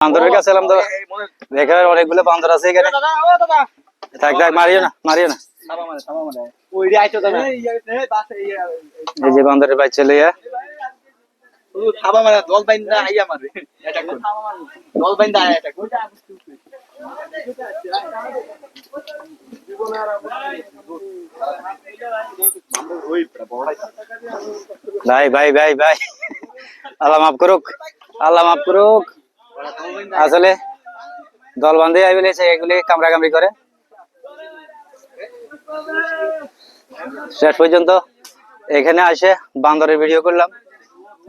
বান্দরের কাছে এলাম তো দেখে অনেকগুলো বান্দর আছে এখানে। থাক থাক, মারিও না মারিও না। এই যে বান্দরের বাচ্চা লইয়া ভাই ভাই ভাই ভাই, আল্লাহ মাফ করুক, আল্লাহ মাফ করুক। আসলে দল বান্ধে আইবেলেছে এগুলি কামড়া কামড়ি করে। শেষ পর্যন্ত এখানে আসে বান্দরের ভিডিও করলাম।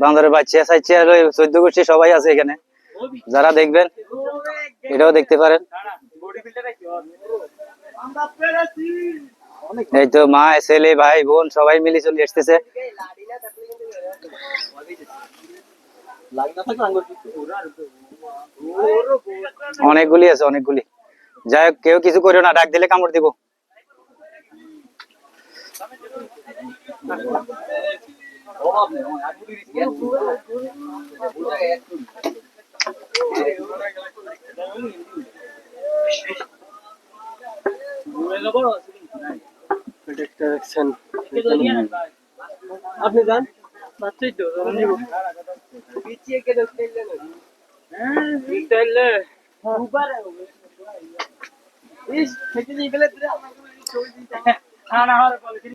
বান্দরের বাচ্চা চাইছে, 14 গোষ্ঠী সবাই আছে এখানে। যারা দেখবেন এটাও দেখতে পারেন। এই তো মা ছেলে ভাই বোন সবাই মিলে চলে আসতেছে। অনেকগুলি আছে অনেকগুলি। যাই হোক, কেউ কিছু করিও না, ডাক দিলে কামড় দিব। আপনি যান, বাচ্চাই তো পিছিয়ে গেলে